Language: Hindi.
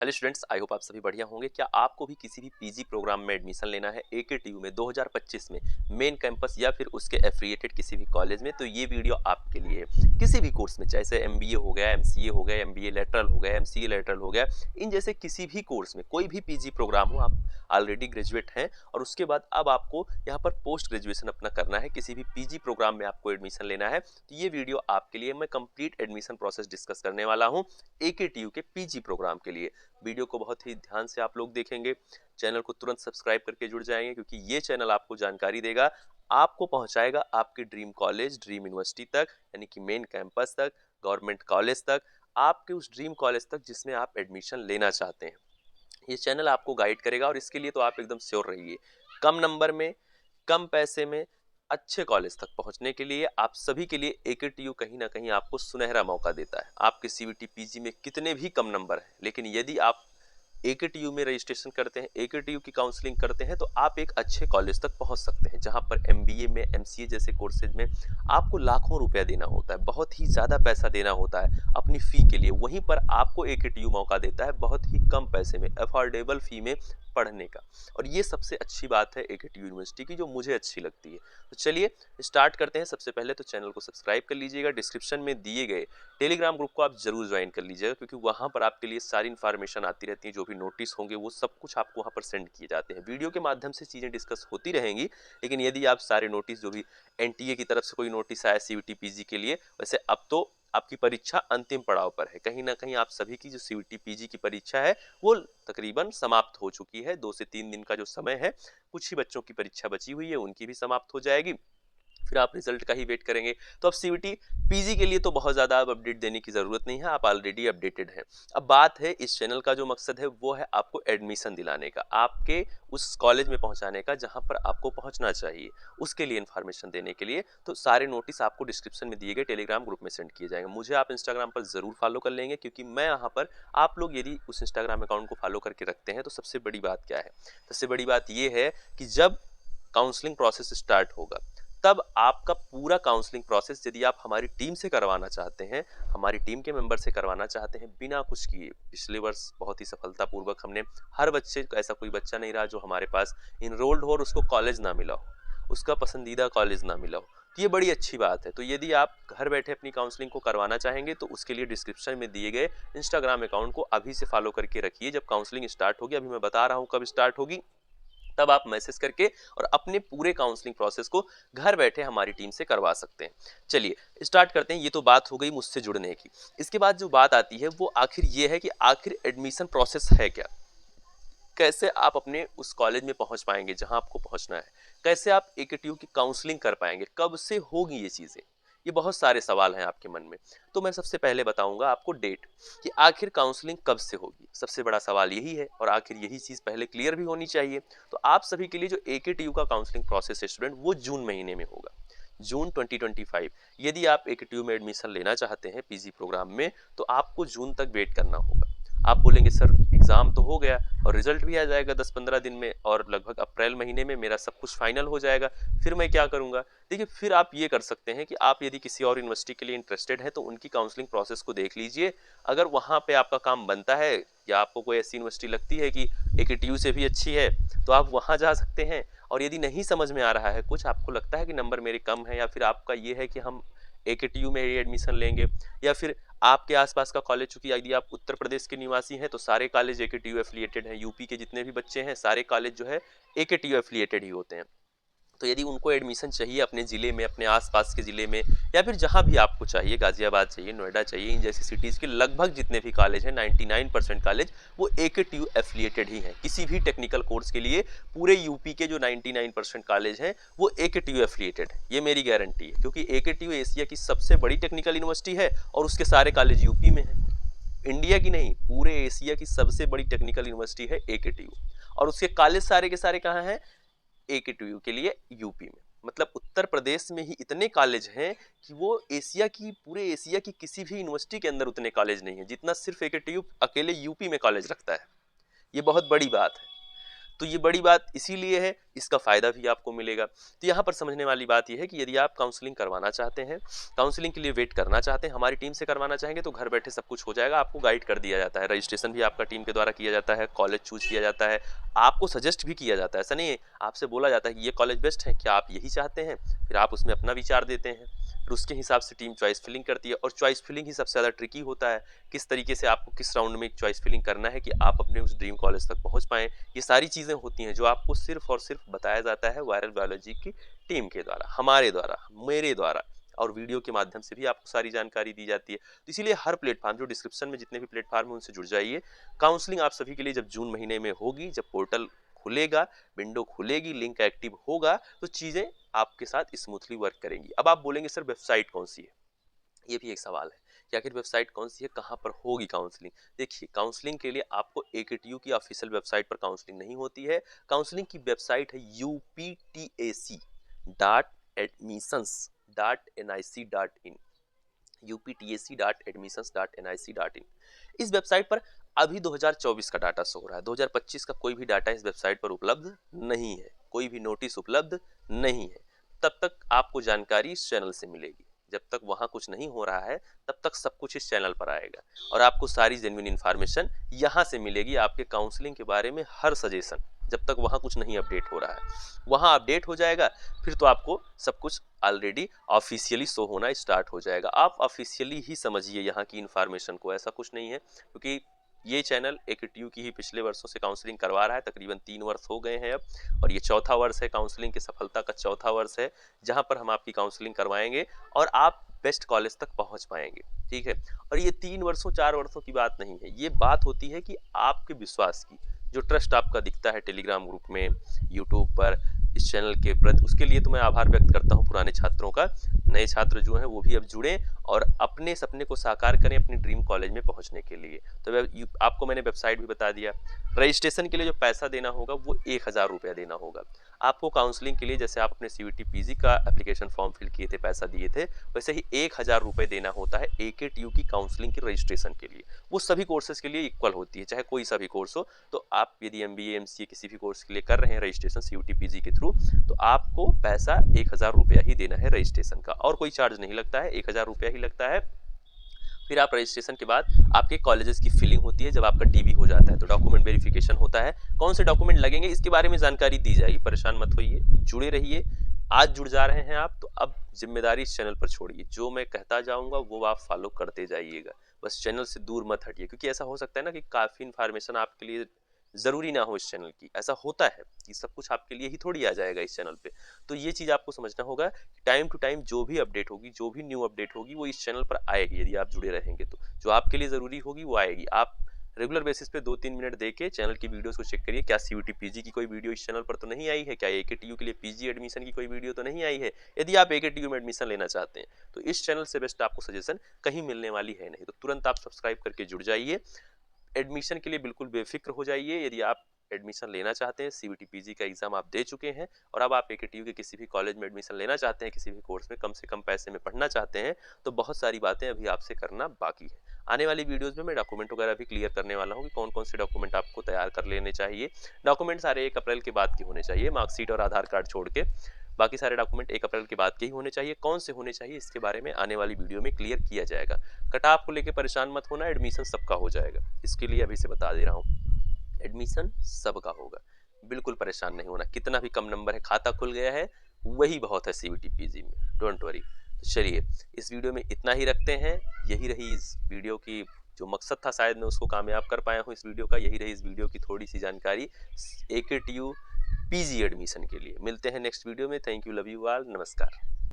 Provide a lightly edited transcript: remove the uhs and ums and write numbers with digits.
हेलो स्टूडेंट्स, आई होप आप सभी बढ़िया होंगे। क्या आपको भी किसी भी पीजी प्रोग्राम में एडमिशन लेना है एकेटीयू में 2025 में मेन कैंपस या फिर उसके एफिलिएटेड किसी भी कॉलेज में, तो ये वीडियो आपके लिए है। किसी भी कोर्स में, जैसे एमबीए हो गया, एमसीए हो गया, एमबीए लेटरल हो गया, एमसीए लेटरल हो गया, इन जैसे किसी भी कोर्स में कोई भी पीजी प्रोग्राम हो, आप ऑलरेडी ग्रेजुएट हैं और उसके बाद अब आपको यहाँ पर पोस्ट ग्रेजुएशन अपना करना है, किसी भी पीजी प्रोग्राम में आपको एडमिशन लेना है, तो ये वीडियो आपके लिए। मैं कंप्लीट एडमिशन प्रोसेस डिस्कस करने वाला हूँ एकेटीयू के पीजी प्रोग्राम के लिए। वीडियो को बहुत ही ध्यान से आप लोग देखेंगे, चैनल को तुरंत सब्सक्राइब करके जुड़ जाएंगे, क्योंकि ये चैनल आपको जानकारी देगा, आपको पहुंचाएगा आपके ड्रीम कॉलेज, ड्रीम यूनिवर्सिटी तक, यानी कि मेन कैंपस तक, गवर्नमेंट कॉलेज तक, आपके उस ड्रीम कॉलेज तक जिसमें आप एडमिशन लेना चाहते हैं। ये चैनल आपको गाइड करेगा और इसके लिए तो आप एकदम श्योर रहिए। कम नंबर में, कम पैसे में अच्छे कॉलेज तक पहुंचने के लिए आप सभी के लिए एकेटीयू कहीं ना कहीं आपको सुनहरा मौका देता है। आपके सीवीटी पीजी में कितने भी कम नंबर हैं, लेकिन यदि आप एकेटीयू में रजिस्ट्रेशन करते हैं, एकेटीयू की काउंसलिंग करते हैं, तो आप एक अच्छे कॉलेज तक पहुंच सकते हैं, जहां पर एमबीए में, एमसीए जैसे कोर्सेज में आपको लाखों रुपया देना होता है, बहुत ही ज्यादा पैसा देना होता है अपनी फी के लिए। वहीं पर आपको एकेटीयू मौका देता है बहुत ही कम पैसे में, अफोर्डेबल फी में पढ़ने का। और ये सबसे अच्छी बात है एकेटीयू यूनिवर्सिटी की, जो मुझे अच्छी लगती है। तो चलिए स्टार्ट करते हैं। सबसे पहले तो चैनल को सब्सक्राइब कर लीजिएगा। डिस्क्रिप्शन में दिए गए टेलीग्राम ग्रुप को आप जरूर ज्वाइन कर लीजिएगा, क्योंकि वहां पर आपके लिए सारी इन्फॉर्मेशन आती रहती है, जो भी नोटिस होंगे वो सब कुछ आपको वहां पर सेंड किए जाते हैं। वीडियो के माध्यम से चीजें डिस्कस होती रहेंगी, लेकिन यदि आप सारे नोटिस, जो भी एनटीए की तरफ से कोई नोटिस आया सीवीटी पीजी के लिए, वैसे अब तो आपकी परीक्षा अंतिम पड़ाव पर है। कहीं ना कहीं आप सभी की जो सीवीटी पीजी की परीक्षा है वो तकरीबन समाप्त हो चुकी है। 2 से 3 दिन का जो समय है, कुछ ही बच्चों की परीक्षा बची हुई है, उनकी भी समाप्त हो जाएगी, फिर आप रिजल्ट का ही वेट करेंगे। तो अब सीवीटी पीजी के लिए तो बहुत ज़्यादा अब अपडेट देने की ज़रूरत नहीं है, आप ऑलरेडी अपडेटेड हैं। अब बात है, इस चैनल का जो मकसद है वो है आपको एडमिशन दिलाने का, आपके उस कॉलेज में पहुंचाने का जहां पर आपको पहुंचना चाहिए, उसके लिए इन्फॉर्मेशन देने के लिए। तो सारे नोटिस आपको डिस्क्रिप्शन में दिए गए टेलीग्राम ग्रुप में सेंड किए जाएंगे। मुझे आप इंस्टाग्राम पर ज़रूर फॉलो कर लेंगे, क्योंकि मैं यहाँ पर, आप लोग यदि उस इंस्टाग्राम अकाउंट को फॉलो करके रखते हैं, तो सबसे बड़ी बात क्या है, सबसे बड़ी बात ये है कि जब काउंसलिंग प्रोसेस स्टार्ट होगा, तब आपका पूरा काउंसलिंग प्रोसेस यदि आप हमारी टीम से करवाना चाहते हैं, हमारी टीम के मेंबर से करवाना चाहते हैं, बिना कुछ किए, पिछले वर्ष बहुत ही सफलतापूर्वक हमने हर बच्चे, ऐसा कोई बच्चा नहीं रहा जो हमारे पास इनरोल्ड हो और उसको कॉलेज ना मिला हो, उसका पसंदीदा कॉलेज ना मिला हो। तो ये बड़ी अच्छी बात है। तो यदि आप घर बैठे अपनी काउंसलिंग को करवाना चाहेंगे, तो उसके लिए डिस्क्रिप्शन में दिए गए इंस्टाग्राम अकाउंट को अभी से फॉलो करके रखिए। जब काउंसलिंग स्टार्ट होगी, अभी मैं बता रहा हूँ कब स्टार्ट होगी, तब आप मैसेज करके और अपने पूरे काउंसलिंग प्रोसेस को घर बैठे हमारी टीम से करवा सकते हैं। चलिए स्टार्ट करते हैं। ये तो बात हो गई मुझसे जुड़ने की। इसके बाद जो बात आती है वो आखिर ये है कि आखिर एडमिशन प्रोसेस है क्या, कैसे आप अपने उस कॉलेज में पहुंच पाएंगे जहां आपको पहुंचना है, कैसे आप एकेटीयू की काउंसलिंग कर पाएंगे, कब से होगी ये चीजें, ये बहुत सारे सवाल हैं आपके मन में। तो मैं सबसे पहले बताऊंगा आपको डेट, कि आखिर काउंसलिंग कब से होगी। सबसे बड़ा सवाल यही है, और आखिर यही चीज पहले क्लियर भी होनी चाहिए। तो आप सभी के लिए जो एकेटीयू का काउंसलिंग प्रोसेस है स्टूडेंट, वो जून महीने में होगा, जून 2025। यदि आप एकेटीयू में एडमिशन लेना चाहते हैं पीजी प्रोग्राम में, तो आपको जून तक वेट करना होगा। आप बोलेंगे सर एग्जाम तो हो गया और रिजल्ट भी आ जाएगा 10-15 दिन में, और लगभग अप्रैल महीने में मेरा सब कुछ फाइनल हो जाएगा, फिर मैं क्या करूंगा। देखिए, फिर आप ये कर सकते हैं कि आप यदि किसी और यूनिवर्सिटी के लिए इंटरेस्टेड है, तो उनकी काउंसलिंग प्रोसेस को देख लीजिए। अगर वहां पे आपका काम बनता है, या आपको कोई ऐसी यूनिवर्सिटी लगती है कि एकेटीयू से भी अच्छी है, तो आप वहां जा सकते हैं। और यदि नहीं समझ में आ रहा है कुछ, आपको लगता है कि नंबर मेरे कम है, या फिर आपका ये है कि हम एकेटीयू में ही एडमिशन लेंगे, या फिर आपके आसपास का कॉलेज, चूंकि यदि आप उत्तर प्रदेश के निवासी हैं तो सारे कॉलेज एकेटीयू एफिलिएटेड हैं, यूपी के जितने भी बच्चे हैं सारे कॉलेज जो है एकेटीयू एफिलिएटेड ही होते हैं। तो यदि उनको एडमिशन चाहिए अपने ज़िले में, अपने आसपास के ज़िले में, या फिर जहां भी आपको चाहिए, गाजियाबाद चाहिए, नोएडा चाहिए, इन जैसी सिटीज़ के लगभग जितने भी कॉलेज हैं, 99% कॉलेज वो एकेटीयू एफिलिएटेड ही हैं। किसी भी टेक्निकल कोर्स के लिए पूरे यूपी के जो 99% कॉलेज हैं वो एकेटीयू एफिलिएटेड है, ये मेरी गारंटी है, क्योंकि एकेटीयू एशिया की सबसे बड़ी टेक्निकल यूनिवर्सिटी है और उसके सारे कॉलेज यूपी में हैं। इंडिया की नहीं, पूरे एशिया की सबसे बड़ी टेक्निकल यूनिवर्सिटी है एकेटीयू, और उसके कॉलेज सारे के सारे कहाँ हैं, एकेटीयू के लिए यूपी में। मतलब उत्तर प्रदेश में ही इतने कॉलेज हैं कि वो एशिया की, पूरे एशिया की किसी भी यूनिवर्सिटी के अंदर उतने कॉलेज नहीं है जितना सिर्फ एकेटीयू अकेले यूपी में कॉलेज रखता है। ये बहुत बड़ी बात है। तो ये बड़ी बात इसीलिए है, इसका फ़ायदा भी आपको मिलेगा। तो यहाँ पर समझने वाली बात ये है कि यदि आप काउंसलिंग करवाना चाहते हैं, काउंसलिंग के लिए वेट करना चाहते हैं, हमारी टीम से करवाना चाहेंगे तो घर बैठे सब कुछ हो जाएगा, आपको गाइड कर दिया जाता है, रजिस्ट्रेशन भी आपका टीम के द्वारा किया जाता है, कॉलेज चूज़ किया जाता है, आपको सजेस्ट भी किया जाता है। ऐसा नहीं है, आपसे बोला जाता है कि ये कॉलेज बेस्ट है, क्या आप यही चाहते हैं? फिर आप उसमें अपना विचार देते हैं, फिर उसके हिसाब से टीम चॉइस फिलिंग करती है, और चॉइस फिलिंग ही सबसे ज़्यादा ट्रिकी होता है। किस तरीके से आपको किस राउंड में चॉइस फिलिंग करना है कि आप अपने उस ड्रीम कॉलेज तक पहुंच पाएँ। ये सारी चीज़ें होती हैं जो आपको सिर्फ और सिर्फ बताया जाता है वायरल बायोलॉजी की टीम के द्वारा, हमारे द्वारा, मेरे द्वारा, और वीडियो के माध्यम से भी आपको सारी जानकारी दी जाती है। तो इसीलिए हर प्लेटफॉर्म, जो डिस्क्रिप्शन में जितने भी प्लेटफॉर्म हैं उनसे जुड़ जाइए। काउंसलिंग आप सभी के लिए जब जून महीने में होगी, जब पोर्टल खुलेगा, विंडो खुलेगी, लिंक एक्टिव होगा, तो चीज़ें आपके साथ स्मूथली वर्क करेंगी। अब आप बोलेंगे सर वेबसाइट कौन सी है? ये भी एक सवाल है कि आखिर वेबसाइट कौन सी है, कहाँ पर होगी काउंसलिंग। देखिए, काउंसलिंग के लिए आपको AKTU की ऑफिशियल वेबसाइट पर काउंसलिंग नहीं होती है। काउंसलिंग की वेबसाइट है uptac.admissions.nic.in, uptac.admissions.nic.in। इस वेबसाइट पर अभी 2024 का डाटा शो हो रहा है, 2025 का कोई भी डाटा इस वेबसाइट पर उपलब्ध नहीं है, कोई भी नोटिस उपलब्ध नहीं है। तब तक आपको जानकारी इस चैनल से मिलेगी, जब तक वहाँ कुछ नहीं हो रहा है तब तक सब कुछ इस चैनल पर आएगा, और आपको सारी जेन्युइन इन्फॉर्मेशन यहाँ से मिलेगी। आपके काउंसलिंग के बारे में हर सजेशन, जब तक वहाँ कुछ नहीं अपडेट हो रहा है, वहाँ अपडेट हो जाएगा, फिर तो आपको सब कुछ ऑलरेडी ऑफिशियली शो होना स्टार्ट हो जाएगा। आप ऑफिशियली ही समझिए यहाँ की इन्फॉर्मेशन को, ऐसा कुछ नहीं है, क्योंकि ये चैनल AKTU की ही पिछले वर्षों से काउंसलिंग करवा रहा है, तकरीबन 3 वर्ष हो गए हैं अब, और ये चौथा वर्ष है, काउंसलिंग की सफलता का चौथा वर्ष है, जहां पर हम आपकी काउंसलिंग करवाएंगे और आप बेस्ट कॉलेज तक पहुंच पाएंगे। ठीक है, और ये 3 वर्षों 4 वर्षों की बात नहीं है, ये बात होती है कि आपके विश्वास की, जो ट्रस्ट आपका दिखता है टेलीग्राम ग्रुप में, यूट्यूब पर, इस चैनल के प्रति, उसके लिए तो मैं आभार व्यक्त करता हूँ पुराने छात्रों का। नए छात्र जो हैं वो भी अब जुड़ें और अपने सपने को साकार करें अपनी ड्रीम कॉलेज में पहुंचने के लिए। तो आपको मैंने वेबसाइट भी बता दिया। रजिस्ट्रेशन के लिए जो पैसा देना होगा वो 1000 रुपया देना होगा आपको। काउंसलिंग के लिए जैसे आप अपने CVT PG का एप्लीकेशन फॉर्म फिल किए थे, पैसा दिए थे, वैसे ही 1000 रुपये देना होता है AKTU की काउंसलिंग की रजिस्ट्रेशन के लिए। वो सभी कोर्सेज के लिए इक्वल होती है, चाहे कोई सा भी कोर्स हो। तो आप यदि MBA MCA किसी भी कोर्स के लिए कर रहे हैं रजिस्ट्रेशन CVT PG के थ्रू, तो आपको पैसा 1000 रुपया ही देना है रजिस्ट्रेशन का, और कोई चार्ज नहीं लगता है, 1000 रुपया ही लगता है। फिर आप रजिस्ट्रेशन के बाद आपके कॉलेजेस की फिलिंग होती है, जब आपका DB हो जाता है तो डॉक्यूमेंट वेरिफिकेशन होता है। कौन से डॉक्यूमेंट लगेंगे इसके बारे में जानकारी दी जाएगी, परेशान मत होइए, जुड़े रहिए। आज जुड़ जा रहे हैं आप, तो अब जिम्मेदारी इस चैनल पर छोड़िए, जो मैं कहता जाऊंगा वो आप फॉलो करते जाइएगा, बस चैनल से दूर मत हटिए, क्योंकि ऐसा हो सकता है ना कि काफ़ी इन्फॉर्मेशन आपके लिए ज़रूरी ना हो इस चैनल की। ऐसा होता है कि सब कुछ आपके लिए ही थोड़ी आ जाएगा इस चैनल पे। तो ये चीज़ आपको समझना होगा, टाइम टू टाइम जो भी अपडेट होगी, जो भी न्यू अपडेट होगी, वो इस चैनल पर आएगी। यदि आप जुड़े रहेंगे तो जो आपके लिए ज़रूरी होगी वो आएगी। आप रेगुलर बेसिस पे 2-3 मिनट दे के चैनल की वीडियोस को चेक करिए, क्या CVT PG की कोई वीडियो इस चैनल पर तो नहीं आई है, क्या AKTU के लिए PG एडमिशन की कोई वीडियो तो नहीं आई है। यदि आप AKTU में एडमिशन लेना चाहते हैं तो इस चैनल से बेस्ट आपको सजेशन कहीं मिलने वाली है नहीं। तो तुरंत आप सब्सक्राइब करके जुड़ जाइए। एडमिशन के लिए बिल्कुल बेफिक्र हो जाइए। यदि आप एडमिशन लेना चाहते हैं, CVT PG का एग्जाम आप दे चुके हैं और अब आप AKTU के किसी भी कॉलेज में एडमिशन लेना चाहते हैं, किसी भी कोर्स में कम से कम पैसे में पढ़ना चाहते हैं, तो बहुत सारी बातें अभी आपसे करना बाकी है। आने वाली वीडियोस में मैं डॉक्यूमेंट वगैरह भी क्लियर करने वाला हूँ कि कौन कौन से डॉक्यूमेंट आपको तैयार कर लेने चाहिए। डॉक्यूमेंट सारे 1 अप्रैल के बाद के होने चाहिए, मार्कशीट और आधार कार्ड छोड़ के। बाकी सारे डॉक्यूमेंट 1 अप्रैल के बाद के ही होने चाहिए। कौन से होने चाहिए इसके बारे में आने वाली वीडियो में क्लियर किया जाएगा। कट ऑफ को लेकर परेशान मत होना, एडमिशन सबका हो जाएगा, इसके लिए अभी से बता दे रहा हूँ, एडमिशन सबका होगा, बिल्कुल परेशान नहीं होना। कितना भी कम नंबर है, खाता खुल गया है, वही बहुत है CVT PG में, डोंट वरी। तो चलिए इस वीडियो में इतना ही रखते हैं। यही रही इस वीडियो की जो मकसद था, शायद मैं उसको कामयाब कर पाया हूँ इस वीडियो का। यही रही इस वीडियो की थोड़ी सी जानकारी AKTU PG एडमिशन के लिए। मिलते हैं नेक्स्ट वीडियो में। Thank you, love you all, नमस्कार।